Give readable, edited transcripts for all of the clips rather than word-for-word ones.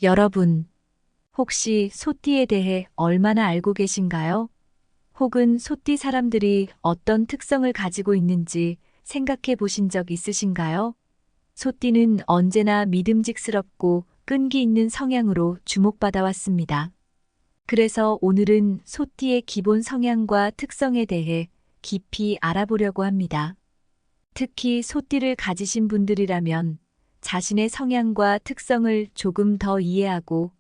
여러분, 혹시 소띠에 대해 얼마나 알고 계신가요? 혹은 소띠 사람들이 어떤 특성을 가지고 있는지 생각해 보신 적 있으신가요? 소띠는 언제나 믿음직스럽고 끈기 있는 성향으로 주목받아 왔습니다. 그래서 오늘은 소띠의 기본 성향과 특성에 대해 깊이 알아보려고 합니다. 특히 소띠를 가지신 분들이라면 자신의 성향과 특성을 조금 더 이해하고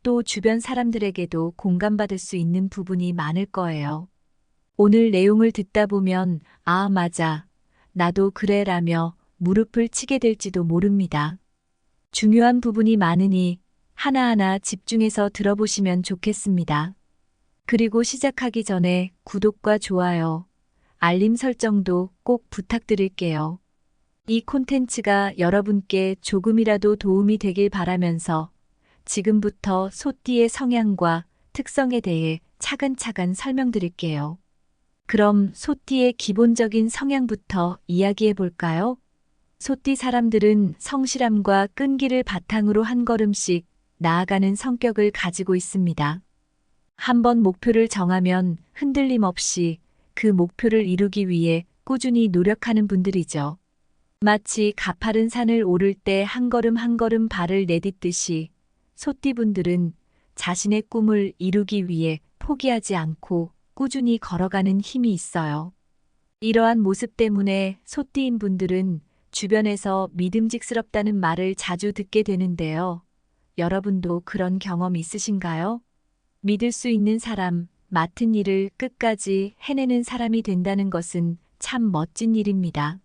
또 주변 사람들에게도 공감받을 수 있는 부분이 많을 거예요. 오늘 내용을 듣다 보면 아, 맞아. 나도 그래 라며 무릎을 치게 될지도 모릅니다. 중요한 부분이 많으니 하나하나 집중해서 들어보시면 좋겠습니다. 그리고 시작하기 전에 구독과 좋아요, 알림 설정도 꼭 부탁드릴게요. 이 콘텐츠가 여러분께 조금이라도 도움이 되길 바라면서 지금부터 소띠의 성향과 특성에 대해 차근차근 설명드릴게요. 그럼 소띠의 기본적인 성향부터 이야기해 볼까요? 소띠 사람들은 성실함과 끈기를 바탕으로 한 걸음씩 나아가는 성격을 가지고 있습니다. 한번 목표를 정하면 흔들림 없이 그 목표를 이루기 위해 꾸준히 노력하는 분들이죠. 마치 가파른 산을 오를 때 한 걸음 한 걸음 발을 내딛듯이 소띠분들은 자신의 꿈을 이루기 위해 포기하지 않고 꾸준히 걸어가는 힘이 있어요. 이러한 모습 때문에 소띠인 분들은 주변에서 믿음직스럽다는 말을 자주 듣게 되는데요. 여러분도 그런 경험 있으신가요? 믿을 수 있는 사람, 맡은 일을 끝까지 해내는 사람이 된다는 것은 참 멋진 일입니다.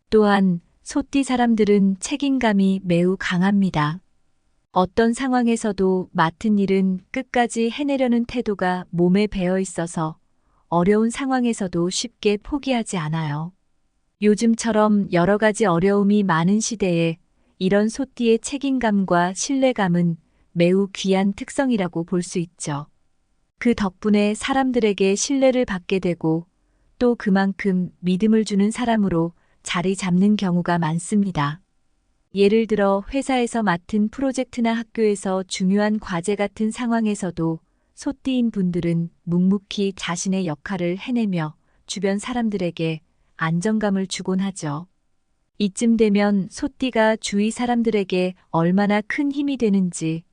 또한 소띠 사람들은 책임감이 매우 강합니다. 어떤 상황에서도 맡은 일은 끝까지 해내려는 태도가 몸에 배어 있어서 어려운 상황에서도 쉽게 포기하지 않아요. 요즘처럼 여러 가지 어려움이 많은 시대에 이런 소띠의 책임감과 신뢰감은 매우 귀한 특성이라고 볼 수 있죠. 그 덕분에 사람들에게 신뢰를 받게 되고 또 그만큼 믿음을 주는 사람으로 자리 잡는 경우가 많습니다. 예를 들어 회사에서 맡은 프로젝트나 학교에서 중요한 과제 같은 상황에서도 소띠인 분들은 묵묵히 자신의 역할을 해내며 주변 사람들에게 안정감을 주곤 하죠. 이쯤 되면 소띠가 주위 사람들에게 얼마나 큰 힘이 되는지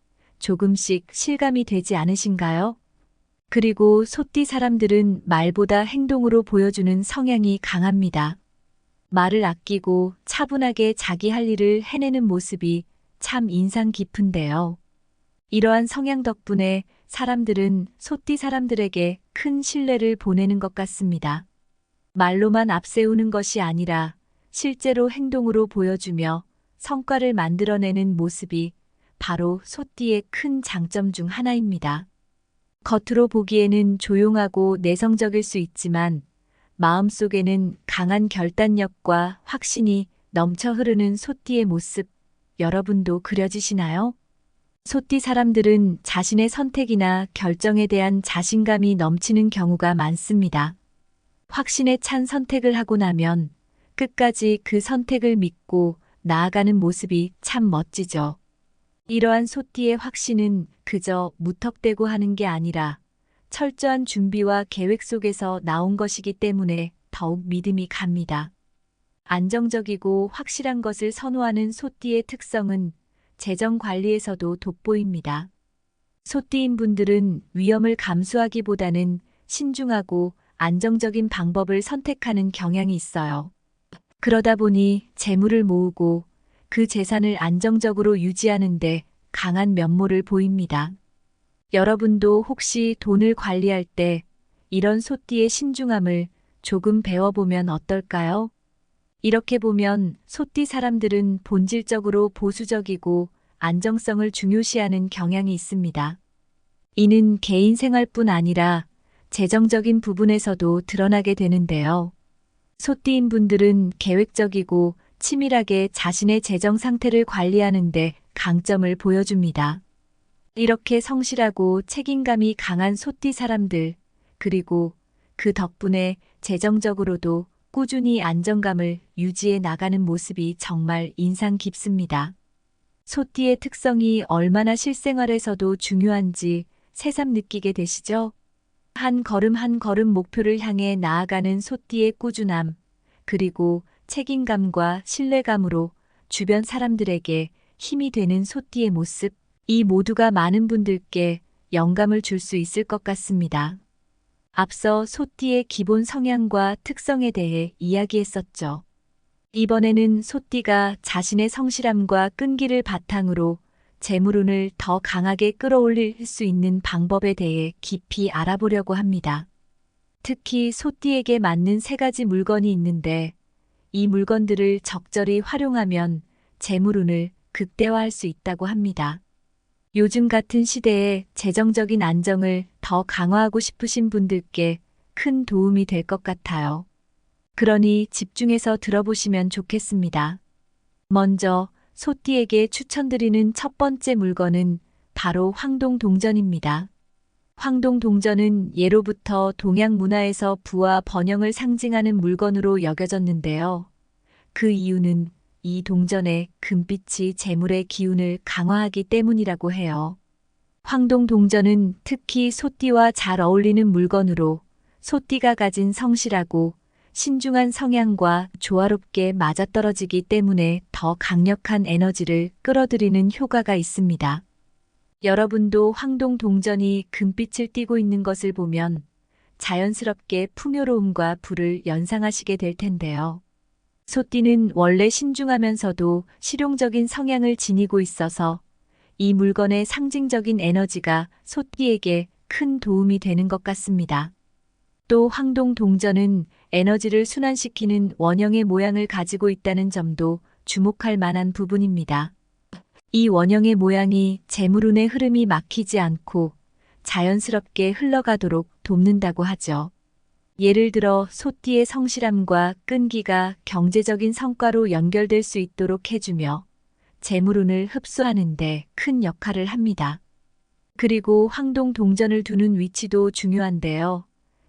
조금씩 실감이 되지 않으신가요? 그리고 소띠 사람들은 말보다 행동으로 보여주는 성향이 강합니다. 말을 아끼고 차분하게 자기 할 일을 해내는 모습이 참 인상 깊은데요. 이러한 성향 덕분에 사람들은 소띠 사람들에게 큰 신뢰를 보내는 것 같습니다. 말로만 앞세우는 것이 아니라 실제로 행동으로 보여주며 성과를 만들어내는 모습이 바로 소띠의 큰 장점 중 하나입니다. 겉으로 보기에는 조용하고 내성적일 수 있지만 마음속에는 강한 결단력과 확신이 넘쳐 흐르는 소띠의 모습, 여러분도 그려지시나요? 소띠 사람들은 자신의 선택이나 결정에 대한 자신감이 넘치는 경우가 많습니다. 확신에 찬 선택을 하고 나면 끝까지 그 선택을 믿고 나아가는 모습이 참 멋지죠. 이러한 소띠의 확신은 그저 무턱대고 하는 게 아니라 철저한 준비와 계획 속에서 나온 것이기 때문에 더욱 믿음이 갑니다. 안정적이고 확실한 것을 선호하는 소띠의 특성은 재정 관리에서도 돋보입니다. 소띠인 분들은 위험을 감수하기보다는 신중하고 안정적인 방법을 선택하는 경향이 있어요. 그러다 보니 재물을 모으고 그 재산을 안정적으로 유지하는데 강한 면모를 보입니다. 여러분도 혹시 돈을 관리할 때 이런 소띠의 신중함을 조금 배워보면 어떨까요? 이렇게 보면 소띠 사람들은 본질적으로 보수적이고 안정성을 중요시하는 경향이 있습니다. 이는 개인 생활뿐 아니라 재정적인 부분에서도 드러나게 되는데요. 소띠인 분들은 계획적이고 치밀하게 자신의 재정 상태를 관리하는데 강점을 보여줍니다. 이렇게 성실하고 책임감이 강한 소띠 사람들, 그리고 그 덕분에 재정적으로도 꾸준히 안정감을 유지해 나가는 모습이 정말 인상 깊습니다. 소띠의 특성이 얼마나 실생활에서도 중요한지 새삼 느끼게 되시죠? 한 걸음 한 걸음 목표를 향해 나아가는 소띠의 꾸준함, 그리고 책임감과 신뢰감으로 주변 사람들에게 힘이 되는 소띠의 모습, 이 모두가 많은 분들께 영감을 줄 수 있을 것 같습니다. 앞서 소띠의 기본 성향과 특성에 대해 이야기했었죠. 이번에는 소띠가 자신의 성실함과 끈기를 바탕으로 재물운을 더 강하게 끌어올릴 수 있는 방법에 대해 깊이 알아보려고 합니다. 특히 소띠에게 맞는 세 가지 물건이 있는데 이 물건들을 적절히 활용하면 재물운을 극대화할 수 있다고 합니다. 요즘 같은 시대에 재정적인 안정을 더 강화하고 싶으신 분들께 큰 도움이 될 것 같아요. 그러니 집중해서 들어보시면 좋겠습니다. 먼저 소띠에게 추천드리는 첫 번째 물건은 바로 황동동전입니다. 황동동전은 예로부터 동양 문화에서 부와 번영을 상징하는 물건으로 여겨졌는데요. 그 이유는 이 동전의 금빛이 재물의 기운을 강화하기 때문이라고 해요. 황동동전은 특히 소띠와 잘 어울리는 물건으로 소띠가 가진 성실하고 신중한 성향과 조화롭게 맞아떨어지기 때문에 더 강력한 에너지를 끌어들이는 효과가 있습니다. 여러분도 황동동전이 금빛을 띠고 있는 것을 보면 자연스럽게 풍요로움과 부를 연상하시게 될 텐데요. 소띠는 원래 신중하면서도 실용적인 성향을 지니고 있어서 이 물건의 상징적인 에너지가 소띠에게 큰 도움이 되는 것 같습니다. 또 황동동전은 에너지를 순환시키는 원형의 모양을 가지고 있다는 점도 주목할 만한 부분입니다. 이 원형의 모양이 재물운의 흐름이 막히지 않고 자연스럽게 흘러가도록 돕는다고 하죠. 예를 들어 소띠의 성실함과 끈기가 경제적인 성과로 연결될 수 있도록 해주며 재물운을 흡수하는 데 큰 역할을 합니다. 그리고 황동동전을 두는 위치도 중요한데요.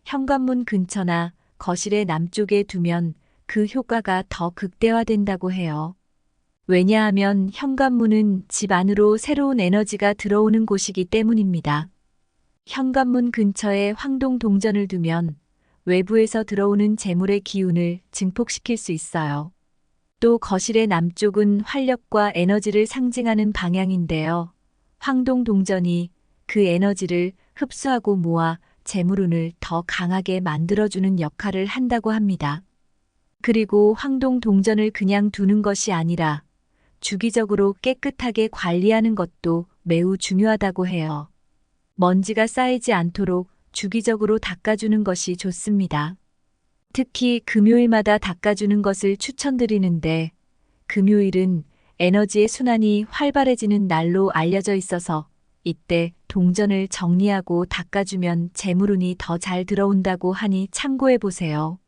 현관문 근처나 거실의 남쪽에 두면 그 효과가 더 극대화된다고 해요. 왜냐하면 현관문은 집 안으로 새로운 에너지가 들어오는 곳이기 때문입니다. 현관문 근처에 황동동전을 두면 외부에서 들어오는 재물의 기운을 증폭시킬 수 있어요. 또 거실의 남쪽은 활력과 에너지를 상징하는 방향인데요. 황동동전이 그 에너지를 흡수하고 모아 재물운을 더 강하게 만들어주는 역할을 한다고 합니다. 그리고 황동동전을 그냥 두는 것이 아니라 주기적으로 깨끗하게 관리하는 것도 매우 중요하다고 해요. 먼지가 쌓이지 않도록 주기적으로 닦아주는 것이 좋습니다. 특히 금요일마다 닦아주는 것을 추천드리는데 금요일은 에너지의 순환이 활발해지는 날로 알려져 있어서 이때 동전을 정리하고 닦아주면 재물운이 더 잘 들어온다고 하니 참고해 보세요.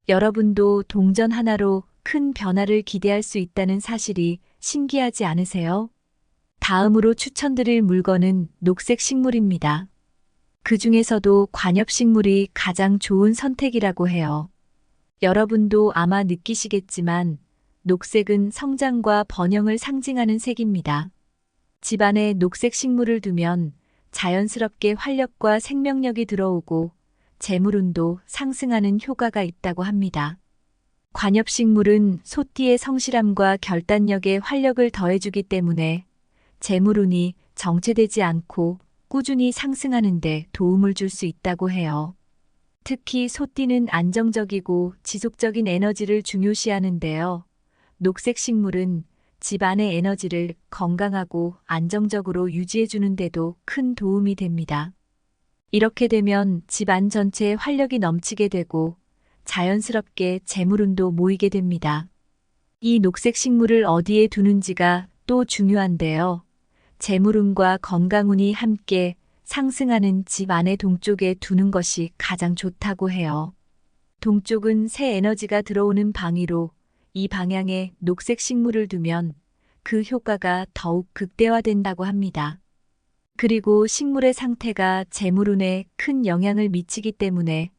여러분도 동전 하나로 큰 변화를 기대할 수 있다는 사실이 신기하지 않으세요? 다음으로 추천드릴 물건은 녹색 식물입니다. 그 중에서도 관엽식물이 가장 좋은 선택이라고 해요. 여러분도 아마 느끼시겠지만 녹색은 성장과 번영을 상징하는 색입니다. 집안에 녹색 식물을 두면 자연스럽게 활력과 생명력이 들어오고 재물운도 상승하는 효과가 있다고 합니다. 관엽식물은 소띠의 성실함과 결단력에 활력을 더해주기 때문에 재물운이 정체되지 않고 꾸준히 상승하는 데 도움을 줄 수 있다고 해요. 특히 소띠는 안정적이고 지속적인 에너지를 중요시하는데요. 녹색 식물은 집안의 에너지를 건강하고 안정적으로 유지해주는 데도 큰 도움이 됩니다. 이렇게 되면 집안 전체에 활력이 넘치게 되고 자연스럽게 재물운도 모이게 됩니다. 이 녹색 식물을 어디에 두는지가 또 중요한데요. 재물운과 건강운이 함께 상승하는 집 안의 동쪽에 두는 것이 가장 좋다고 해요. 동쪽은 새 에너지가 들어오는 방위로 이 방향에 녹색 식물을 두면 그 효과가 더욱 극대화된다고 합니다. 그리고 식물의 상태가 재물운에 큰 영향을 미치기 때문에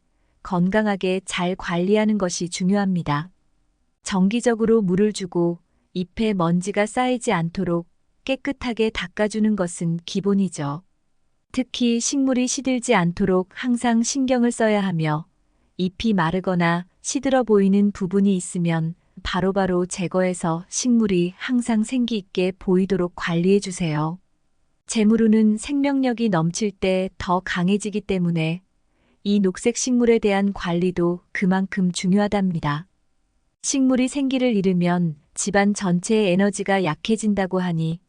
건강하게 잘 관리하는 것이 중요합니다. 정기적으로 물을 주고 잎에 먼지가 쌓이지 않도록 깨끗하게 닦아주는 것은 기본이죠. 특히 식물이 시들지 않도록 항상 신경을 써야 하며 잎이 마르거나 시들어 보이는 부분이 있으면 바로바로 제거해서 식물이 항상 생기 있게 보이도록 관리해 주세요. 재물운은 생명력이 넘칠 때 더 강해지기 때문에 이 녹색 식물에 대한 관리도 그만큼 중요하답니다. 식물이 생기를 잃으면 집안 전체의 에너지가 약해진다고 하니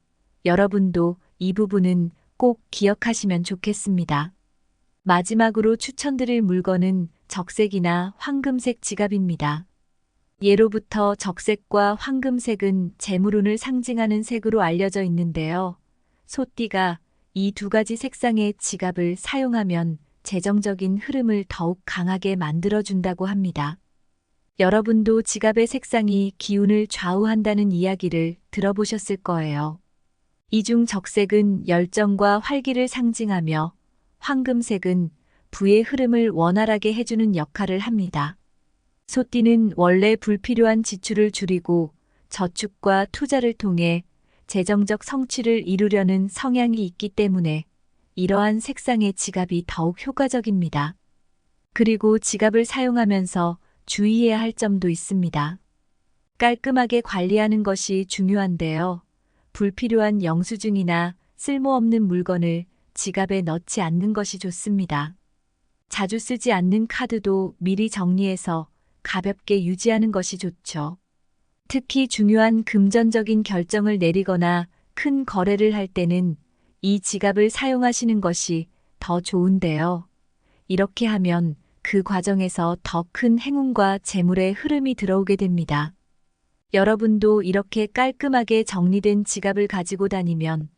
여러분도 이 부분은 꼭 기억하시면 좋겠습니다. 마지막으로 추천드릴 물건은 적색이나 황금색 지갑입니다. 예로부터 적색과 황금색은 재물운을 상징하는 색으로 알려져 있는데요. 소띠가 이 두 가지 색상의 지갑을 사용하면 재정적인 흐름을 더욱 강하게 만들어준다고 합니다. 여러분도 지갑의 색상이 기운을 좌우한다는 이야기를 들어보셨을 거예요. 이 중 적색은 열정과 활기를 상징하며 황금색은 부의 흐름을 원활하게 해주는 역할을 합니다. 소띠는 원래 불필요한 지출을 줄이고 저축과 투자를 통해 재정적 성취를 이루려는 성향이 있기 때문에 이러한 색상의 지갑이 더욱 효과적입니다. 그리고 지갑을 사용하면서 주의해야 할 점도 있습니다. 깔끔하게 관리하는 것이 중요한데요. 불필요한 영수증이나 쓸모없는 물건을 지갑에 넣지 않는 것이 좋습니다. 자주 쓰지 않는 카드도 미리 정리해서 가볍게 유지하는 것이 좋죠. 특히 중요한 금전적인 결정을 내리거나 큰 거래를 할 때는 이 지갑을 사용하시는 것이 더 좋은데요. 이렇게 하면 그 과정에서 더 큰 행운과 재물의 흐름이 들어오게 됩니다. 여러분도 이렇게 깔끔하게 정리된 지갑을 가지고 다니면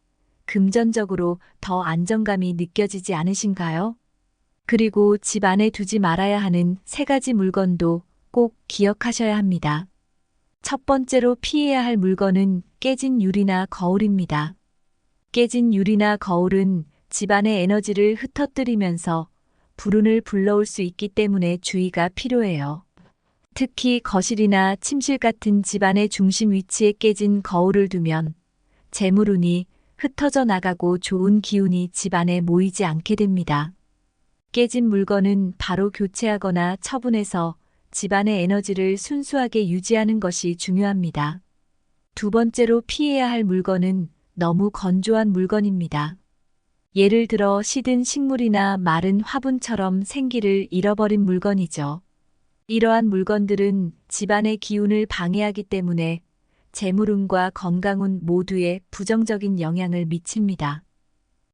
금전적으로 더 안정감이 느껴지지 않으신가요? 그리고 집 안에 두지 말아야 하는 3가지 물건도 꼭 기억하셔야 합니다. 첫 번째로 피해야 할 물건은 깨진 유리나 거울입니다. 깨진 유리나 거울은 집안의 에너지를 흩어뜨리면서 불운을 불러올 수 있기 때문에 주의가 필요해요. 특히 거실이나 침실 같은 집안의 중심 위치에 깨진 거울을 두면 재물운이 흩어져 나가고 좋은 기운이 집안에 모이지 않게 됩니다. 깨진 물건은 바로 교체하거나 처분해서 집안의 에너지를 순수하게 유지하는 것이 중요합니다. 두 번째로 피해야 할 물건은 너무 건조한 물건입니다. 예를 들어 시든 식물이나 마른 화분처럼 생기를 잃어버린 물건이죠. 이러한 물건들은 집안의 기운을 방해하기 때문에 재물운과 건강운 모두에 부정적인 영향을 미칩니다.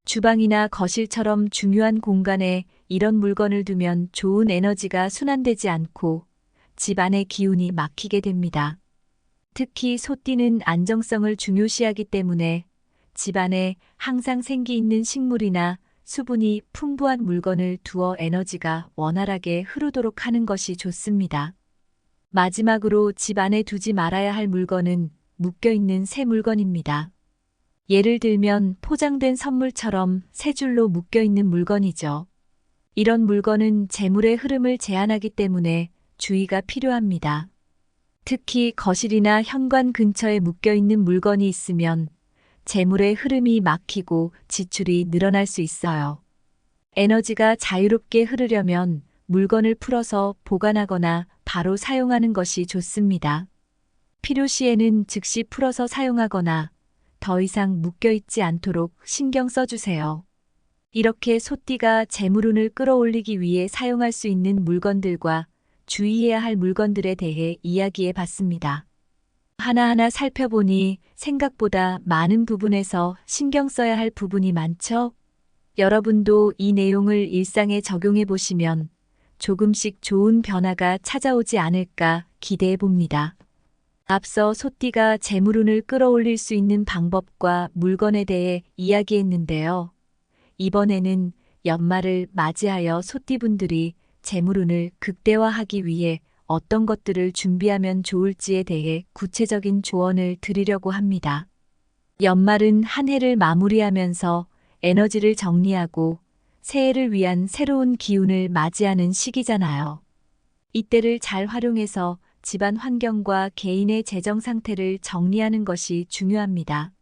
주방이나 거실처럼 중요한 공간에 이런 물건을 두면 좋은 에너지가 순환되지 않고 집안의 기운이 막히게 됩니다. 특히 소띠는 안정성을 중요시하기 때문에 집안에 항상 생기 있는 식물이나 수분이 풍부한 물건을 두어 에너지가 원활하게 흐르도록 하는 것이 좋습니다. 마지막으로 집 안에 두지 말아야 할 물건은 묶여있는 새 물건입니다. 예를 들면 포장된 선물처럼 새 줄로 묶여있는 물건이죠. 이런 물건은 재물의 흐름을 제한하기 때문에 주의가 필요합니다. 특히 거실이나 현관 근처에 묶여있는 물건이 있으면 재물의 흐름이 막히고 지출이 늘어날 수 있어요. 에너지가 자유롭게 흐르려면 물건을 풀어서 보관하거나 바로 사용하는 것이 좋습니다. 필요시에는 즉시 풀어서 사용하거나 더 이상 묶여있지 않도록 신경 써주세요. 이렇게 소띠가 재물운을 끌어올리기 위해 사용할 수 있는 물건들과 주의해야 할 물건들에 대해 이야기해 봤습니다. 하나하나 살펴보니 생각보다 많은 부분에서 신경 써야 할 부분이 많죠? 여러분도 이 내용을 일상에 적용해 보시면 조금씩 좋은 변화가 찾아오지 않을까 기대해 봅니다. 앞서 소띠가 재물운을 끌어올릴 수 있는 방법과 물건에 대해 이야기했는데요. 이번에는 연말을 맞이하여 소띠분들이 재물운을 극대화하기 위해 어떤 것들을 준비하면 좋을지에 대해 구체적인 조언을 드리려고 합니다. 연말은 한 해를 마무리하면서 에너지를 정리하고 새해를 위한 새로운 기운을 맞이하는 시기잖아요. 이때를 잘 활용해서 집안 환경과 개인의 재정 상태를 정리하는 것이 중요합니다.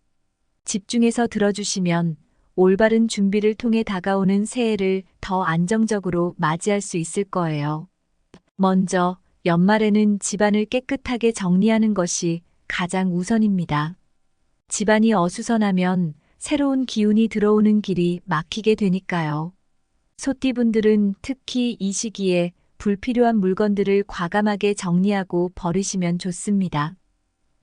집중해서 들어주시면 올바른 준비를 통해 다가오는 새해를 더 안정적으로 맞이할 수 있을 거예요. 먼저 연말에는 집안을 깨끗하게 정리하는 것이 가장 우선입니다. 집안이 어수선하면 새로운 기운이 들어오는 길이 막히게 되니까요. 소띠분들은 특히 이 시기에 불필요한 물건들을 과감하게 정리하고 버리시면 좋습니다.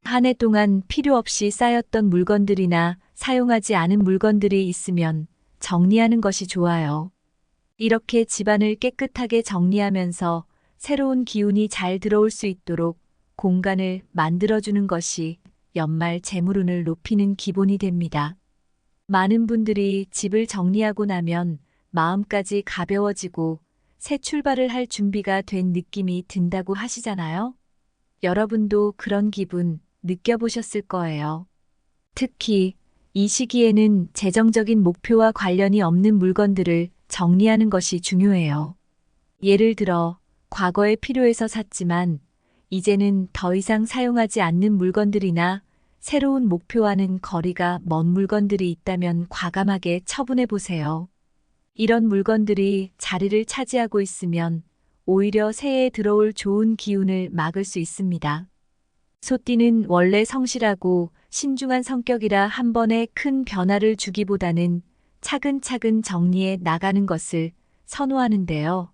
한 해 동안 필요 없이 쌓였던 물건들이나 사용하지 않은 물건들이 있으면 정리하는 것이 좋아요. 이렇게 집안을 깨끗하게 정리하면서 새로운 기운이 잘 들어올 수 있도록 공간을 만들어주는 것이 연말 재물운을 높이는 기본이 됩니다. 많은 분들이 집을 정리하고 나면 마음까지 가벼워지고 새 출발을 할 준비가 된 느낌이 든다고 하시잖아요. 여러분도 그런 기분 느껴보셨을 거예요. 특히 이 시기에는 재정적인 목표와 관련이 없는 물건들을 정리하는 것이 중요해요. 예를 들어 과거에 필요해서 샀지만 이제는 더 이상 사용하지 않는 물건들이나 새로운 목표와는 거리가 먼 물건들이 있다면 과감하게 처분해 보세요. 이런 물건들이 자리를 차지하고 있으면 오히려 새해에 들어올 좋은 기운을 막을 수 있습니다. 소띠는 원래 성실하고 신중한 성격이라 한 번에 큰 변화를 주기보다는 차근차근 정리해 나가는 것을 선호하는데요.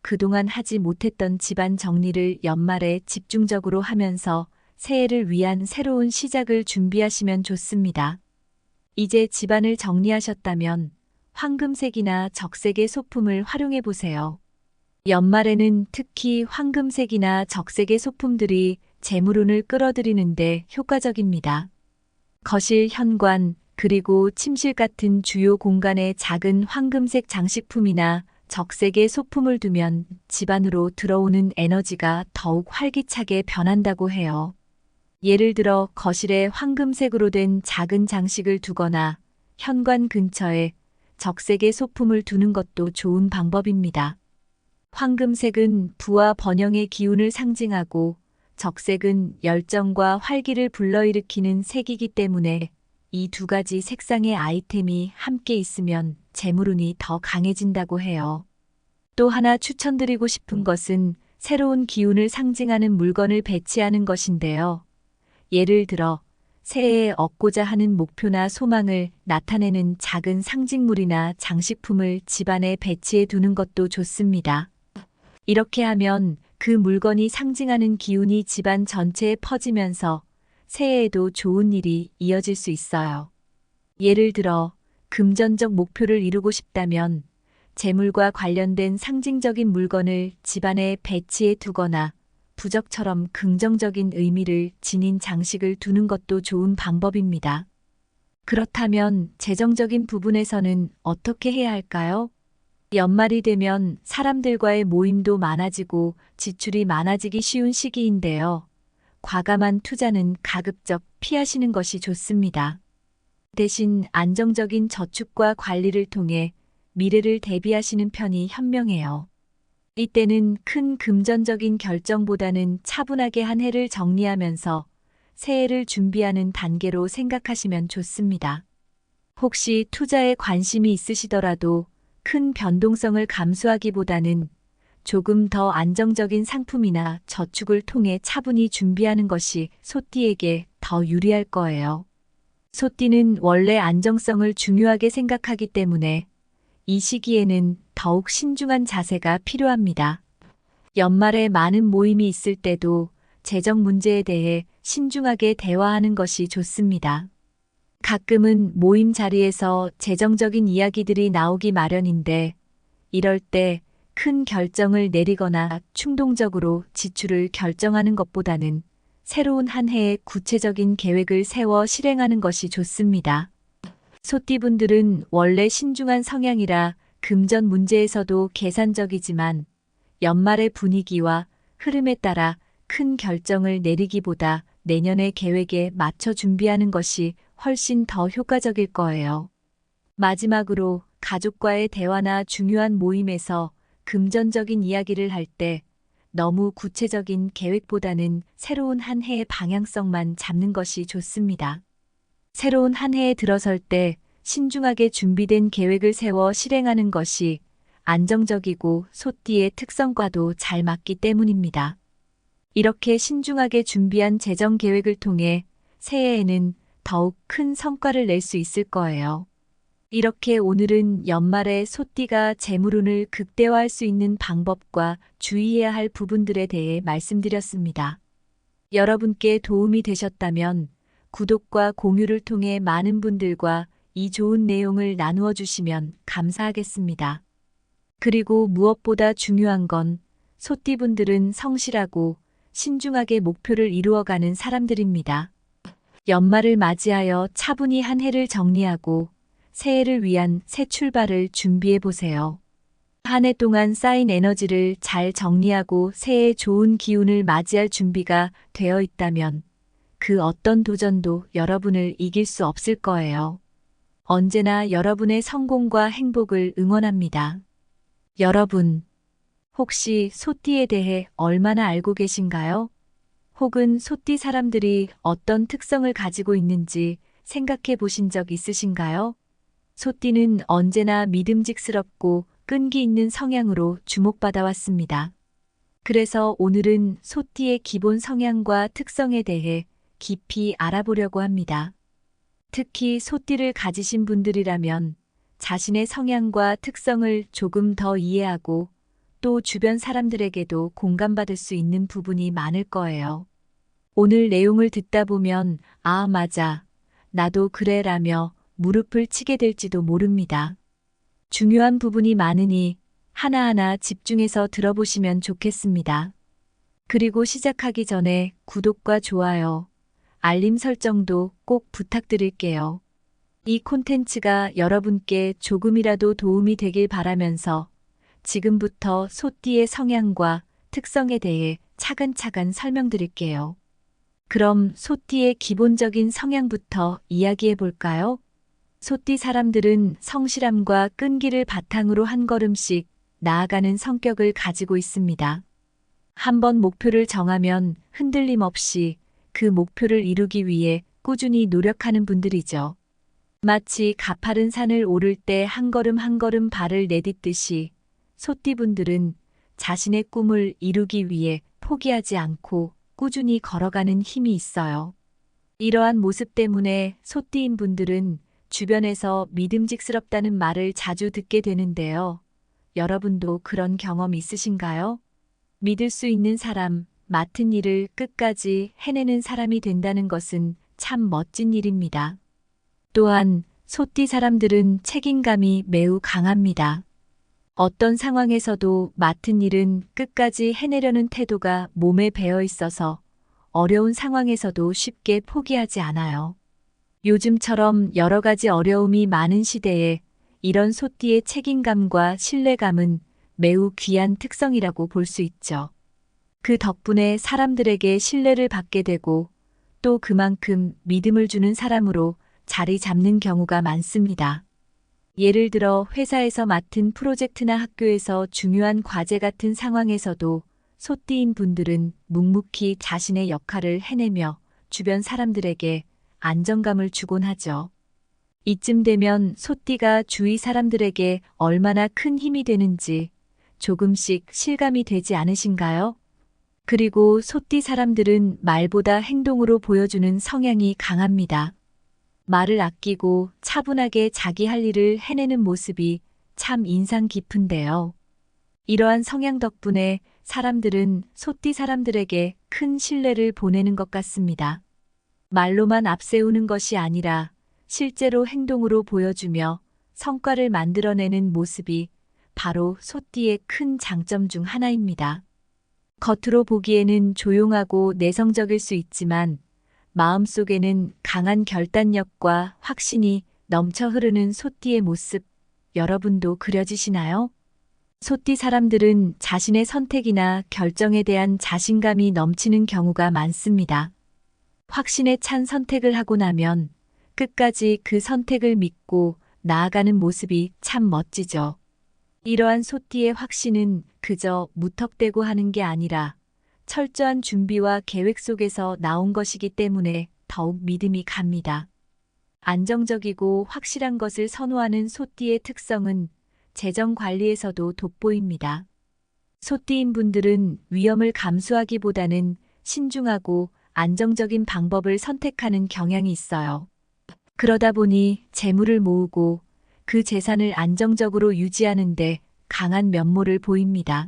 그동안 하지 못했던 집안 정리를 연말에 집중적으로 하면서 새해를 위한 새로운 시작을 준비하시면 좋습니다. 이제 집안을 정리하셨다면 황금색이나 적색의 소품을 활용해 보세요. 연말에는 특히 황금색이나 적색의 소품들이 재물운을 끌어들이는데 효과적입니다. 거실 현관, 그리고 침실 같은 주요 공간에 작은 황금색 장식품이나 적색의 소품을 두면 집안으로 들어오는 에너지가 더욱 활기차게 변한다고 해요. 예를 들어 거실에 황금색으로 된 작은 장식을 두거나 현관 근처에 적색의 소품을 두는 것도 좋은 방법입니다. 황금색은 부와 번영의 기운을 상징하고 적색은 열정과 활기를 불러일으키는 색이기 때문에 이 두 가지 색상의 아이템이 함께 있으면 재물운이 더 강해진다고 해요. 또 하나 추천드리고 싶은 것은 새로운 기운을 상징하는 물건을 배치하는 것인데요. 예를 들어 새해에 얻고자 하는 목표나 소망을 나타내는 작은 상징물이나 장식품을 집안에 배치해 두는 것도 좋습니다. 이렇게 하면 그 물건이 상징하는 기운이 집안 전체에 퍼지면서 새해에도 좋은 일이 이어질 수 있어요. 예를 들어 금전적 목표를 이루고 싶다면 재물과 관련된 상징적인 물건을 집안에 배치해 두거나 부적처럼 긍정적인 의미를 지닌 장식을 두는 것도 좋은 방법입니다. 그렇다면 재정적인 부분에서는 어떻게 해야 할까요? 연말이 되면 사람들과의 모임도 많아지고 지출이 많아지기 쉬운 시기인데요. 과감한 투자는 가급적 피하시는 것이 좋습니다. 대신 안정적인 저축과 관리를 통해 미래를 대비하시는 편이 현명해요. 이때는 큰 금전적인 결정보다는 차분하게 한 해를 정리하면서 새해를 준비하는 단계로 생각하시면 좋습니다. 혹시 투자에 관심이 있으시더라도 큰 변동성을 감수하기보다는 조금 더 안정적인 상품이나 저축을 통해 차분히 준비하는 것이 소띠에게 더 유리할 거예요. 소띠는 원래 안정성을 중요하게 생각하기 때문에 이 시기에는 더욱 신중한 자세가 필요합니다. 연말에 많은 모임이 있을 때도 재정 문제에 대해 신중하게 대화하는 것이 좋습니다. 가끔은 모임 자리에서 재정적인 이야기들이 나오기 마련인데 이럴 때 큰 결정을 내리거나 충동적으로 지출을 결정하는 것보다는 새로운 한 해의 구체적인 계획을 세워 실행하는 것이 좋습니다. 소띠분들은 원래 신중한 성향이라 금전 문제에서도 계산적이지만 연말의 분위기와 흐름에 따라 큰 결정을 내리기보다 내년의 계획에 맞춰 준비하는 것이 훨씬 더 효과적일 거예요. 마지막으로 가족과의 대화나 중요한 모임에서 금전적인 이야기를 할 때 너무 구체적인 계획보다는 새로운 한 해의 방향성만 잡는 것이 좋습니다. 새로운 한 해에 들어설 때 신중하게 준비된 계획을 세워 실행하는 것이 안정적이고 소띠의 특성과도 잘 맞기 때문입니다. 이렇게 신중하게 준비한 재정 계획을 통해 새해에는 더욱 큰 성과를 낼 수 있을 거예요. 이렇게 오늘은 연말에 소띠가 재물운을 극대화할 수 있는 방법과 주의해야 할 부분들에 대해 말씀드렸습니다. 여러분께 도움이 되셨다면 구독과 공유를 통해 많은 분들과 이 좋은 내용을 나누어 주시면 감사하겠습니다. 그리고 무엇보다 중요한 건 소띠분들은 성실하고 신중하게 목표를 이루어가는 사람들입니다. 연말을 맞이하여 차분히 한 해를 정리하고 새해를 위한 새 출발을 준비해 보세요. 한 해 동안 쌓인 에너지를 잘 정리하고 새해 좋은 기운을 맞이할 준비가 되어 있다면 그 어떤 도전도 여러분을 이길 수 없을 거예요. 언제나 여러분의 성공과 행복을 응원합니다. 여러분, 혹시 소띠에 대해 얼마나 알고 계신가요? 혹은 소띠 사람들이 어떤 특성을 가지고 있는지 생각해 보신 적 있으신가요? 소띠는 언제나 믿음직스럽고 끈기 있는 성향으로 주목받아 왔습니다. 그래서 오늘은 소띠의 기본 성향과 특성에 대해 깊이 알아보려고 합니다. 특히 소띠를 가지신 분들이라면 자신의 성향과 특성을 조금 더 이해하고 또 주변 사람들에게도 공감받을 수 있는 부분이 많을 거예요. 오늘 내용을 듣다 보면 아, 맞아. 나도 그래 라며 무릎을 치게 될지도 모릅니다. 중요한 부분이 많으니 하나하나 집중해서 들어보시면 좋겠습니다. 그리고 시작하기 전에 구독과 좋아요, 알림 설정도 꼭 부탁드릴게요. 이 콘텐츠가 여러분께 조금이라도 도움이 되길 바라면서 지금부터 소띠의 성향과 특성에 대해 차근차근 설명드릴게요. 그럼 소띠의 기본적인 성향부터 이야기해 볼까요? 소띠 사람들은 성실함과 끈기를 바탕으로 한 걸음씩 나아가는 성격을 가지고 있습니다. 한번 목표를 정하면 흔들림 없이 그 목표를 이루기 위해 꾸준히 노력하는 분들이죠. 마치 가파른 산을 오를 때 한 걸음 한 걸음 발을 내딛듯이 소띠분들은 자신의 꿈을 이루기 위해 포기하지 않고 꾸준히 걸어가는 힘이 있어요. 이러한 모습 때문에 소띠인 분들은 주변에서 믿음직스럽다는 말을 자주 듣게 되는데요. 여러분도 그런 경험 있으신가요? 믿을 수 있는 사람, 맡은 일을 끝까지 해내는 사람이 된다는 것은 참 멋진 일입니다. 또한 소띠 사람들은 책임감이 매우 강합니다. 어떤 상황에서도 맡은 일은 끝까지 해내려는 태도가 몸에 배어 있어서 어려운 상황에서도 쉽게 포기하지 않아요. 요즘처럼 여러 가지 어려움이 많은 시대에 이런 소띠의 책임감과 신뢰감은 매우 귀한 특성이라고 볼 수 있죠. 그 덕분에 사람들에게 신뢰를 받게 되고 또 그만큼 믿음을 주는 사람으로 자리 잡는 경우가 많습니다. 예를 들어 회사에서 맡은 프로젝트나 학교에서 중요한 과제 같은 상황에서도 소띠인 분들은 묵묵히 자신의 역할을 해내며 주변 사람들에게 안정감을 주곤 하죠. 이쯤 되면 소띠가 주위 사람들에게 얼마나 큰 힘이 되는지 조금씩 실감이 되지 않으신가요? 그리고 소띠 사람들은 말보다 행동으로 보여주는 성향이 강합니다. 말을 아끼고 차분하게 자기 할 일을 해내는 모습이 참 인상 깊은데요. 이러한 성향 덕분에 사람들은 소띠 사람들에게 큰 신뢰를 보내는 것 같습니다. 말로만 앞세우는 것이 아니라 실제로 행동으로 보여주며 성과를 만들어내는 모습이 바로 소띠의 큰 장점 중 하나입니다. 겉으로 보기에는 조용하고 내성적일 수 있지만 마음속에는 강한 결단력과 확신이 넘쳐 흐르는 소띠의 모습, 여러분도 그려지시나요? 소띠 사람들은 자신의 선택이나 결정에 대한 자신감이 넘치는 경우가 많습니다. 확신에 찬 선택을 하고 나면 끝까지 그 선택을 믿고 나아가는 모습이 참 멋지죠. 이러한 소띠의 확신은 그저 무턱대고 하는 게 아니라 철저한 준비와 계획 속에서 나온 것이기 때문에 더욱 믿음이 갑니다. 안정적이고 확실한 것을 선호하는 소띠의 특성은 재정 관리에서도 돋보입니다. 소띠인 분들은 위험을 감수하기보다는 신중하고 안정적인 방법을 선택하는 경향이 있어요. 그러다 보니 재물을 모으고 그 재산을 안정적으로 유지하는 데 강한 면모를 보입니다.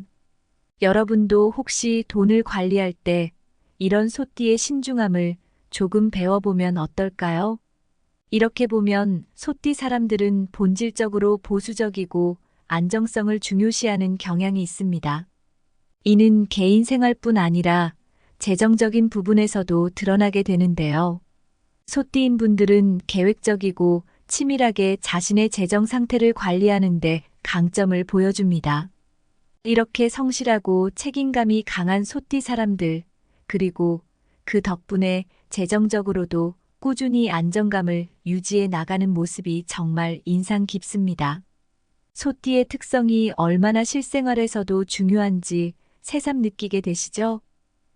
여러분도 혹시 돈을 관리할 때 이런 소띠의 신중함을 조금 배워보면 어떨까요? 이렇게 보면 소띠 사람들은 본질적으로 보수적이고 안정성을 중요시하는 경향이 있습니다. 이는 개인 생활뿐 아니라 재정적인 부분에서도 드러나게 되는데요. 소띠인 분들은 계획적이고 치밀하게 자신의 재정 상태를 관리하는데 강점을 보여줍니다. 이렇게 성실하고 책임감이 강한 소띠 사람들, 그리고 그 덕분에 재정적으로도 꾸준히 안정감을 유지해 나가는 모습이 정말 인상 깊습니다. 소띠의 특성이 얼마나 실생활에서도 중요한지 새삼 느끼게 되시죠?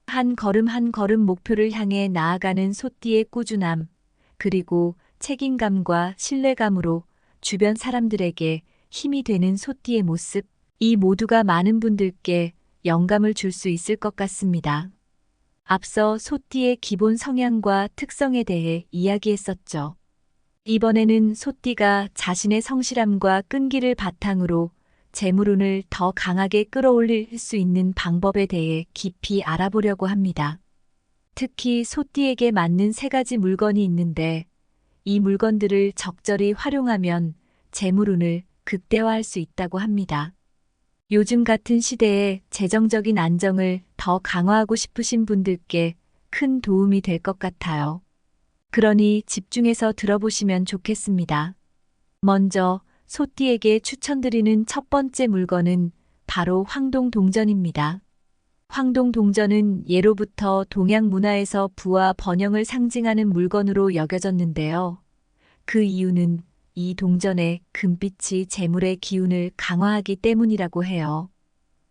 한 걸음 한 걸음 목표를 향해 나아가는 소띠의 꾸준함, 그리고 책임감과 신뢰감으로 주변 사람들에게 힘이 되는 소띠의 모습, 이 모두가 많은 분들께 영감을 줄 수 있을 것 같습니다. 앞서 소띠의 기본 성향과 특성에 대해 이야기했었죠. 이번에는 소띠가 자신의 성실함과 끈기를 바탕으로 재물운을 더 강하게 끌어올릴 수 있는 방법에 대해 깊이 알아보려고 합니다. 특히 소띠에게 맞는 세 가지 물건이 있는데 이 물건들을 적절히 활용하면 재물운을 극대화할 수 있다고 합니다. 요즘 같은 시대에 재정적인 안정을 더 강화하고 싶으신 분들께 큰 도움이 될 것 같아요. 그러니 집중해서 들어보시면 좋겠습니다. 먼저 소띠에게 추천드리는 첫 번째 물건은 바로 황동동전입니다. 황동동전은 예로부터 동양 문화에서 부와 번영을 상징하는 물건으로 여겨졌는데요. 그 이유는 이 동전의 금빛이 재물의 기운을 강화하기 때문이라고 해요.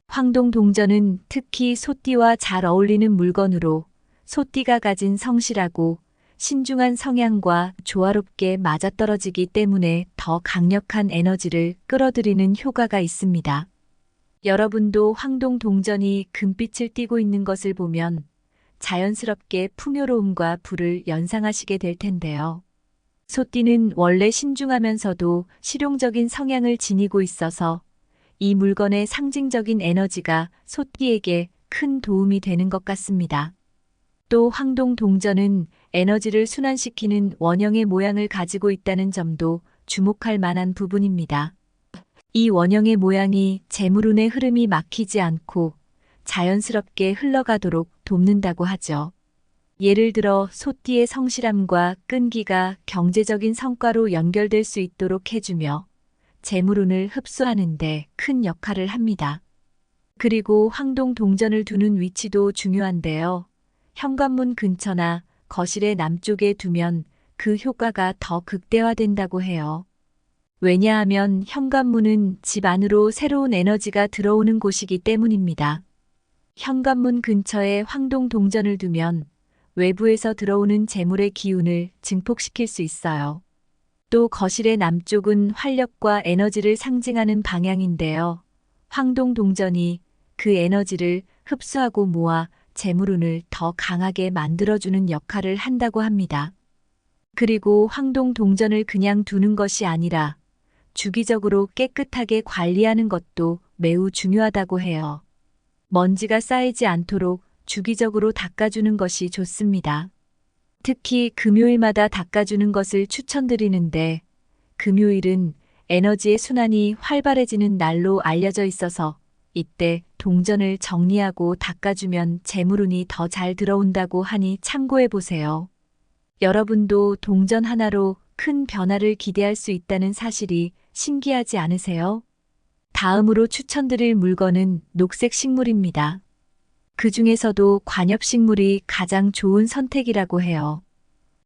황동동전은 특히 소띠와 잘 어울리는 물건으로 소띠가 가진 성실하고 신중한 성향과 조화롭게 맞아떨어지기 때문에 더 강력한 에너지를 끌어들이는 효과가 있습니다. 여러분도 황동동전이 금빛을 띠고 있는 것을 보면 자연스럽게 풍요로움과 부를 연상하시게 될 텐데요. 소띠는 원래 신중하면서도 실용적인 성향을 지니고 있어서 이 물건의 상징적인 에너지가 소띠에게 큰 도움이 되는 것 같습니다. 또 황동동전은 에너지를 순환시키는 원형의 모양을 가지고 있다는 점도 주목할 만한 부분입니다. 이 원형의 모양이 재물운의 흐름이 막히지 않고 자연스럽게 흘러가도록 돕는다고 하죠. 예를 들어 소띠의 성실함과 끈기가 경제적인 성과로 연결될 수 있도록 해주며 재물운을 흡수하는 데 큰 역할을 합니다. 그리고 황동동전을 두는 위치도 중요한데요. 현관문 근처나 거실의 남쪽에 두면 그 효과가 더 극대화된다고 해요. 왜냐하면 현관문은 집 안으로 새로운 에너지가 들어오는 곳이기 때문입니다. 현관문 근처에 황동동전을 두면 외부에서 들어오는 재물의 기운을 증폭시킬 수 있어요. 또 거실의 남쪽은 활력과 에너지를 상징하는 방향인데요. 황동동전이 그 에너지를 흡수하고 모아 재물운을 더 강하게 만들어주는 역할을 한다고 합니다. 그리고 황동동전을 그냥 두는 것이 아니라 주기적으로 깨끗하게 관리하는 것도 매우 중요하다고 해요. 먼지가 쌓이지 않도록 주기적으로 닦아주는 것이 좋습니다. 특히 금요일마다 닦아주는 것을 추천드리는데 금요일은 에너지의 순환이 활발해지는 날로 알려져 있어서 이때 동전을 정리하고 닦아주면 재물운이 더 잘 들어온다고 하니 참고해 보세요. 여러분도 동전 하나로 큰 변화를 기대할 수 있다는 사실이 신기하지 않으세요? 다음으로 추천드릴 물건은 녹색 식물입니다. 그 중에서도 관엽식물이 가장 좋은 선택이라고 해요.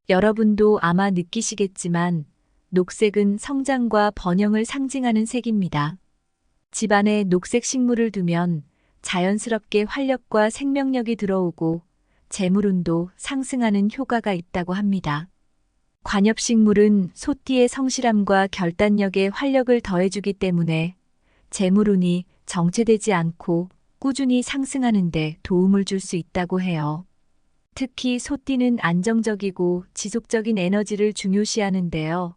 여러분도 아마 느끼시겠지만 녹색은 성장과 번영을 상징하는 색입니다. 집안에 녹색 식물을 두면 자연스럽게 활력과 생명력이 들어오고 재물운도 상승하는 효과가 있다고 합니다. 관엽식물은 소띠의 성실함과 결단력에 활력을 더해주기 때문에 재물운이 정체되지 않고 꾸준히 상승하는 데 도움을 줄 수 있다고 해요. 특히 소띠는 안정적이고 지속적인 에너지를 중요시하는데요.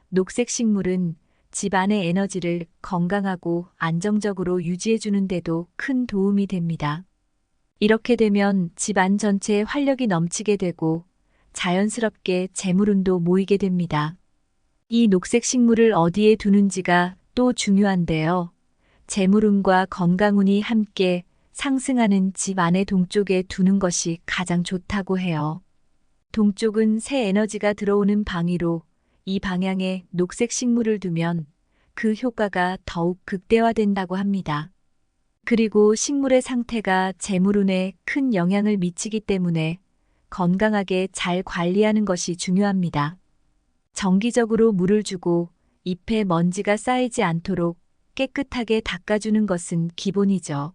녹색 식물은 집 안의 에너지를 건강하고 안정적으로 유지해주는 데도 큰 도움이 됩니다. 이렇게 되면 집 안 전체에 활력이 넘치게 되고 자연스럽게 재물운도 모이게 됩니다. 이 녹색 식물을 어디에 두는지가 또 중요한데요. 재물운과 건강운이 함께 상승하는 집 안의 동쪽에 두는 것이 가장 좋다고 해요. 동쪽은 새 에너지가 들어오는 방위로 이 방향에 녹색 식물을 두면 그 효과가 더욱 극대화된다고 합니다. 그리고 식물의 상태가 재물운에 큰 영향을 미치기 때문에 건강하게 잘 관리하는 것이 중요합니다. 정기적으로 물을 주고 잎에 먼지가 쌓이지 않도록 깨끗하게 닦아주는 것은 기본이죠.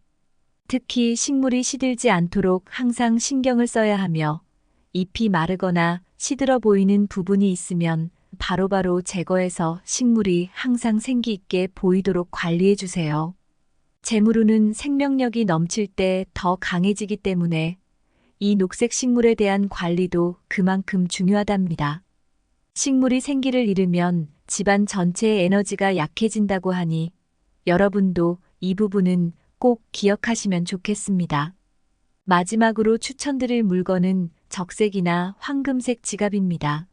특히 식물이 시들지 않도록 항상 신경을 써야 하며 잎이 마르거나 시들어 보이는 부분이 있으면 바로바로 제거해서 식물이 항상 생기 있게 보이도록 관리해 주세요. 재물운은 생명력이 넘칠 때 더 강해지기 때문에 이 녹색 식물에 대한 관리도 그만큼 중요하답니다. 식물이 생기를 잃으면 집안 전체의 에너지가 약해진다고 하니 여러분도 이 부분은 꼭 기억하시면 좋겠습니다. 마지막으로 추천드릴 물건은 적색이나 황금색 지갑입니다.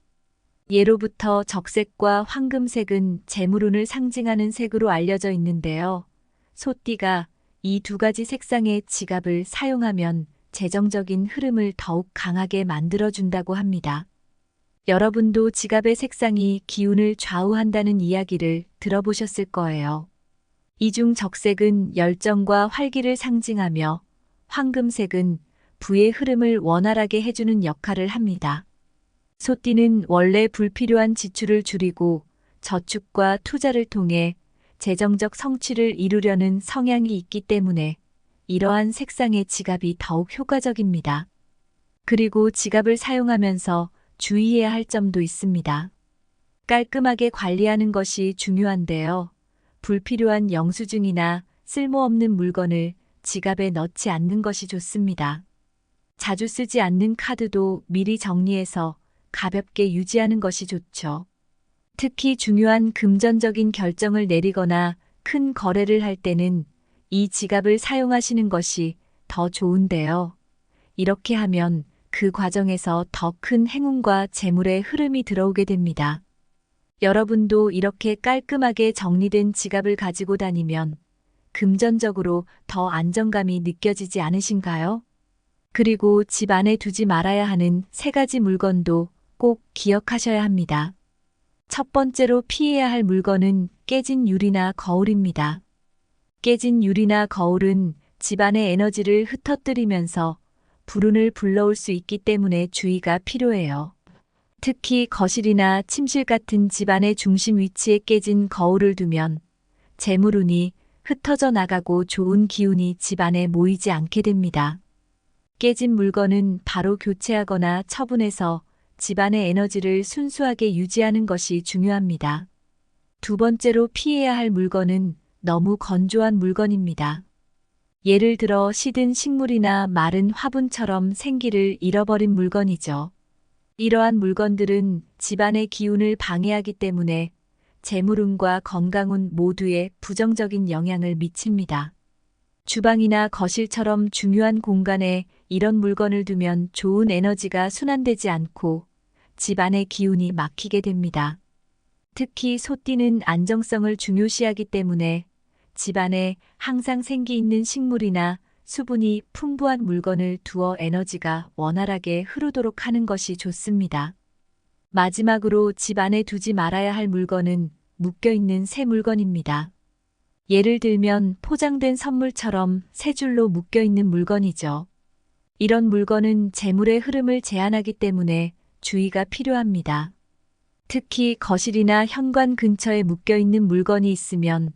예로부터 적색과 황금색은 재물운을 상징하는 색으로 알려져 있는데요. 소띠가 이 두 가지 색상의 지갑을 사용하면 재정적인 흐름을 더욱 강하게 만들어준다고 합니다. 여러분도 지갑의 색상이 기운을 좌우한다는 이야기를 들어보셨을 거예요. 이 중 적색은 열정과 활기를 상징하며 황금색은 부의 흐름을 원활하게 해주는 역할을 합니다. 소띠는 원래 불필요한 지출을 줄이고 저축과 투자를 통해 재정적 성취를 이루려는 성향이 있기 때문에 이러한 색상의 지갑이 더욱 효과적입니다. 그리고 지갑을 사용하면서 주의해야 할 점도 있습니다. 깔끔하게 관리하는 것이 중요한데요. 불필요한 영수증이나 쓸모없는 물건을 지갑에 넣지 않는 것이 좋습니다. 자주 쓰지 않는 카드도 미리 정리해서 가볍게 유지하는 것이 좋죠. 특히 중요한 금전적인 결정을 내리거나 큰 거래를 할 때는 이 지갑을 사용하시는 것이 더 좋은데요. 이렇게 하면 그 과정에서 더 큰 행운과 재물의 흐름이 들어오게 됩니다. 여러분도 이렇게 깔끔하게 정리된 지갑을 가지고 다니면 금전적으로 더 안정감이 느껴지지 않으신가요? 그리고 집 안에 두지 말아야 하는 3가지 물건도 꼭 기억하셔야 합니다. 첫 번째로 피해야 할 물건은 깨진 유리나 거울입니다. 깨진 유리나 거울은 집안의 에너지를 흩어뜨리면서 불운을 불러올 수 있기 때문에 주의가 필요해요. 특히 거실이나 침실 같은 집안의 중심 위치에 깨진 거울을 두면 재물운이 흩어져 나가고 좋은 기운이 집안에 모이지 않게 됩니다. 깨진 물건은 바로 교체하거나 처분해서 집안의 에너지를 순수하게 유지하는 것이 중요합니다. 두 번째로 피해야 할 물건은 너무 건조한 물건입니다. 예를 들어 시든 식물이나 마른 화분처럼 생기를 잃어버린 물건이죠. 이러한 물건들은 집안의 기운을 방해하기 때문에 재물운과 건강운 모두에 부정적인 영향을 미칩니다. 주방이나 거실처럼 중요한 공간에 이런 물건을 두면 좋은 에너지가 순환되지 않고 집안의 기운이 막히게 됩니다. 특히 소띠는 안정성을 중요시하기 때문에 집안에 항상 생기 있는 식물이나 수분이 풍부한 물건을 두어 에너지가 원활하게 흐르도록 하는 것이 좋습니다. 마지막으로 집 안에 두지 말아야 할 물건은 묶여있는 새 물건입니다. 예를 들면 포장된 선물처럼 세 줄로 묶여있는 물건이죠. 이런 물건은 재물의 흐름을 제한하기 때문에 주의가 필요합니다. 특히 거실이나 현관 근처에 묶여있는 물건이 있으면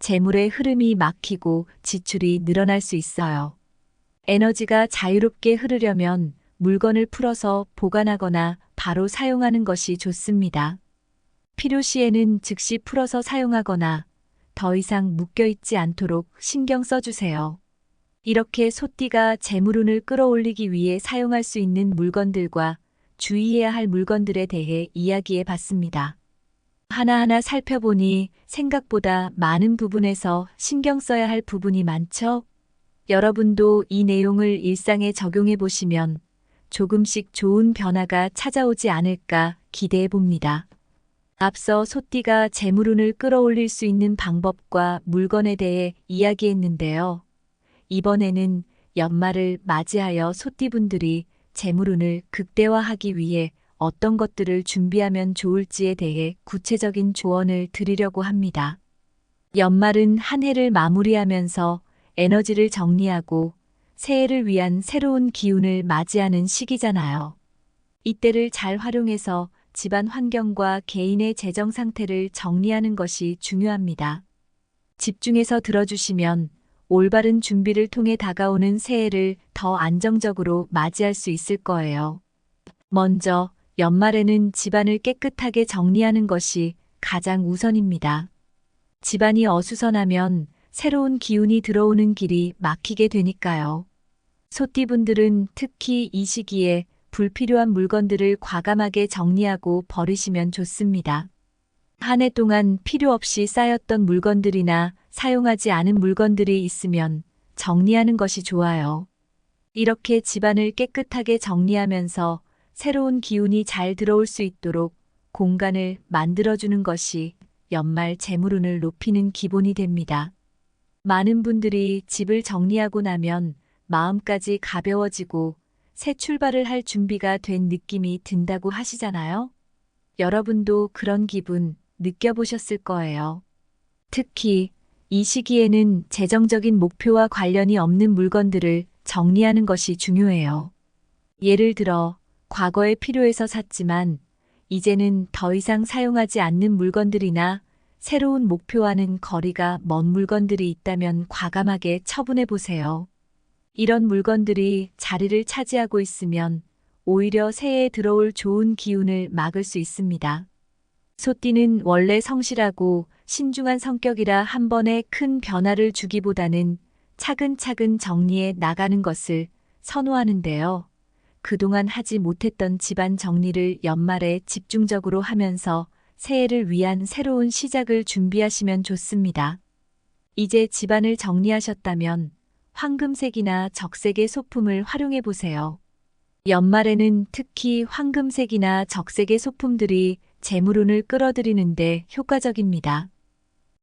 재물의 흐름이 막히고 지출이 늘어날 수 있어요. 에너지가 자유롭게 흐르려면 물건을 풀어서 보관하거나 바로 사용하는 것이 좋습니다. 필요시에는 즉시 풀어서 사용하거나 더 이상 묶여있지 않도록 신경 써주세요. 이렇게 소띠가 재물운을 끌어올리기 위해 사용할 수 있는 물건들과 주의해야 할 물건들에 대해 이야기해 봤습니다. 하나하나 살펴보니 생각보다 많은 부분에서 신경 써야 할 부분이 많죠? 여러분도 이 내용을 일상에 적용해 보시면 조금씩 좋은 변화가 찾아오지 않을까 기대해 봅니다. 앞서 소띠가 재물운을 끌어올릴 수 있는 방법과 물건에 대해 이야기했는데요. 이번에는 연말을 맞이하여 소띠분들이 재물운을 극대화하기 위해 어떤 것들을 준비하면 좋을지에 대해 구체적인 조언을 드리려고 합니다. 연말은 한 해를 마무리하면서 에너지를 정리하고 새해를 위한 새로운 기운을 맞이하는 시기잖아요. 이때를 잘 활용해서 집안 환경과 개인의 재정 상태를 정리하는 것이 중요합니다. 집중해서 들어주시면 올바른 준비를 통해 다가오는 새해를 더 안정적으로 맞이할 수 있을 거예요. 먼저 연말에는 집안을 깨끗하게 정리하는 것이 가장 우선입니다. 집안이 어수선하면 새로운 기운이 들어오는 길이 막히게 되니까요. 소띠분들은 특히 이 시기에 불필요한 물건들을 과감하게 정리하고 버리시면 좋습니다. 한 해 동안 필요 없이 쌓였던 물건들이나 사용하지 않은 물건들이 있으면 정리하는 것이 좋아요. 이렇게 집안을 깨끗하게 정리하면서 새로운 기운이 잘 들어올 수 있도록 공간을 만들어주는 것이 연말 재물운을 높이는 기본이 됩니다. 많은 분들이 집을 정리하고 나면 마음까지 가벼워지고 새 출발을 할 준비가 된 느낌이 든다고 하시잖아요. 여러분도 그런 기분 느껴보셨을 거예요. 특히 이 시기에는 재정적인 목표와 관련이 없는 물건들을 정리하는 것이 중요해요. 예를 들어 과거에 필요해서 샀지만 이제는 더 이상 사용하지 않는 물건들이나 새로운 목표와는 거리가 먼 물건들이 있다면 과감하게 처분해 보세요. 이런 물건들이 자리를 차지하고 있으면 오히려 새해에 들어올 좋은 기운을 막을 수 있습니다. 소띠는 원래 성실하고 신중한 성격이라 한 번에 큰 변화를 주기보다는 차근차근 정리해 나가는 것을 선호하는데요. 그동안 하지 못했던 집안 정리를 연말에 집중적으로 하면서 새해를 위한 새로운 시작을 준비하시면 좋습니다. 이제 집안을 정리하셨다면 황금색이나 적색의 소품을 활용해 보세요. 연말에는 특히 황금색이나 적색의 소품들이 재물운을 끌어들이는데 효과적입니다.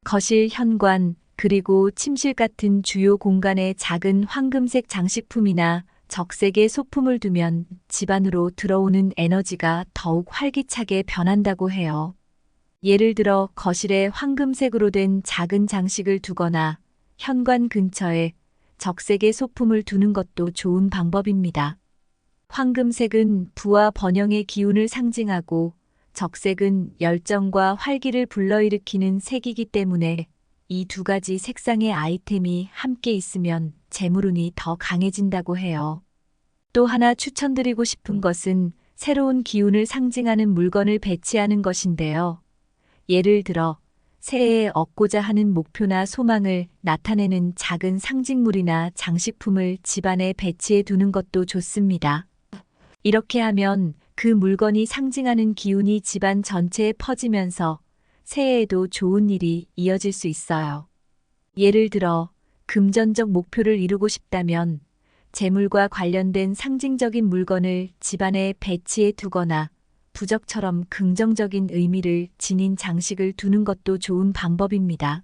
거실 현관, 그리고 침실 같은 주요 공간에 작은 황금색 장식품이나 적색의 소품을 두면 집안으로 들어오는 에너지가 더욱 활기차게 변한다고 해요. 예를 들어 거실에 황금색으로 된 작은 장식을 두거나 현관 근처에 적색의 소품을 두는 것도 좋은 방법입니다. 황금색은 부와 번영의 기운을 상징하고 적색은 열정과 활기를 불러일으키는 색이기 때문에 이 두 가지 색상의 아이템이 함께 있으면 재물운이 더 강해진다고 해요. 또 하나 추천드리고 싶은 것은 새로운 기운을 상징하는 물건을 배치하는 것인데요. 예를 들어 새해에 얻고자 하는 목표나 소망을 나타내는 작은 상징물이나 장식품을 집안에 배치해 두는 것도 좋습니다. 이렇게 하면 그 물건이 상징하는 기운이 집안 전체에 퍼지면서 새해에도 좋은 일이 이어질 수 있어요. 예를 들어 금전적 목표를 이루고 싶다면 재물과 관련된 상징적인 물건을 집안에 배치해 두거나 부적처럼 긍정적인 의미를 지닌 장식을 두는 것도 좋은 방법입니다.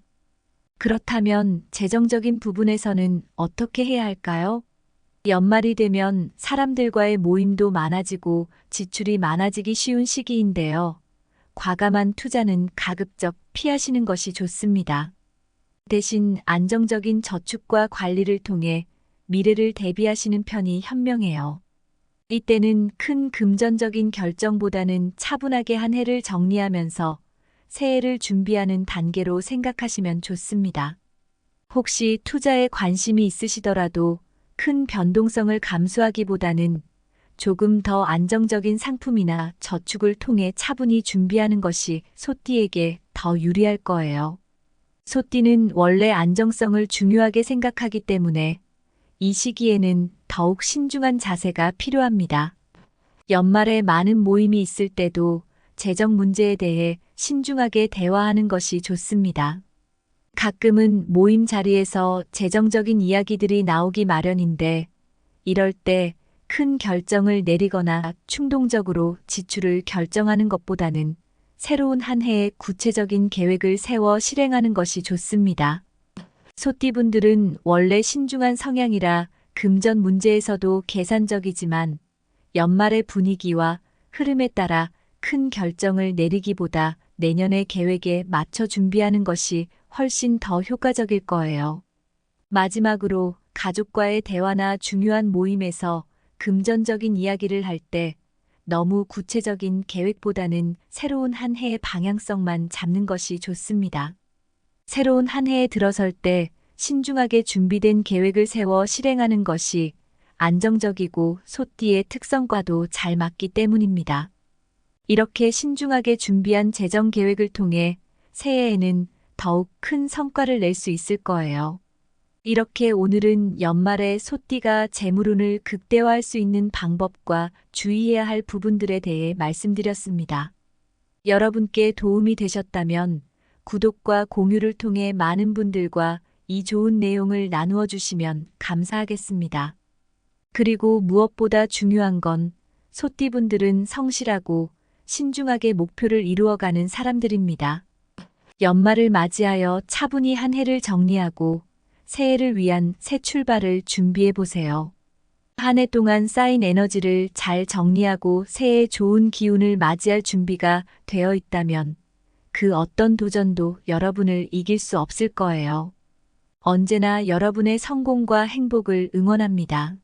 그렇다면 재정적인 부분에서는 어떻게 해야 할까요? 연말이 되면 사람들과의 모임도 많아지고 지출이 많아지기 쉬운 시기인데요. 과감한 투자는 가급적 피하시는 것이 좋습니다. 대신 안정적인 저축과 관리를 통해 미래를 대비하시는 편이 현명해요. 이때는 큰 금전적인 결정보다는 차분하게 한 해를 정리하면서 새해를 준비하는 단계로 생각하시면 좋습니다. 혹시 투자에 관심이 있으시더라도 큰 변동성을 감수하기보다는 조금 더 안정적인 상품이나 저축을 통해 차분히 준비하는 것이 소띠에게 더 유리할 거예요. 소띠는 원래 안정성을 중요하게 생각하기 때문에 이 시기에는 더욱 신중한 자세가 필요합니다. 연말에 많은 모임이 있을 때도 재정 문제에 대해 신중하게 대화하는 것이 좋습니다. 가끔은 모임 자리에서 재정적인 이야기들이 나오기 마련인데, 이럴 때 큰 결정을 내리거나 충동적으로 지출을 결정하는 것보다는 새로운 한 해의 구체적인 계획을 세워 실행하는 것이 좋습니다. 소띠분들은 원래 신중한 성향이라 금전 문제에서도 계산적이지만 연말의 분위기와 흐름에 따라 큰 결정을 내리기보다 내년의 계획에 맞춰 준비하는 것이 훨씬 더 효과적일 거예요. 마지막으로 가족과의 대화나 중요한 모임에서 금전적인 이야기를 할 때 너무 구체적인 계획보다는 새로운 한 해의 방향성만 잡는 것이 좋습니다. 새로운 한 해에 들어설 때 신중하게 준비된 계획을 세워 실행하는 것이 안정적이고 소띠의 특성과도 잘 맞기 때문입니다. 이렇게 신중하게 준비한 재정 계획을 통해 새해에는 더욱 큰 성과를 낼 수 있을 거예요. 이렇게 오늘은 연말에 소띠가 재물운을 극대화할 수 있는 방법과 주의해야 할 부분들에 대해 말씀드렸습니다. 여러분께 도움이 되셨다면 구독과 공유를 통해 많은 분들과 이 좋은 내용을 나누어 주시면 감사하겠습니다. 그리고 무엇보다 중요한 건 소띠분들은 성실하고 신중하게 목표를 이루어가는 사람들입니다. 연말을 맞이하여 차분히 한 해를 정리하고 새해를 위한 새 출발을 준비해 보세요. 한 해 동안 쌓인 에너지를 잘 정리하고 새해 좋은 기운을 맞이할 준비가 되어 있다면 그 어떤 도전도 여러분을 이길 수 없을 거예요. 언제나 여러분의 성공과 행복을 응원합니다.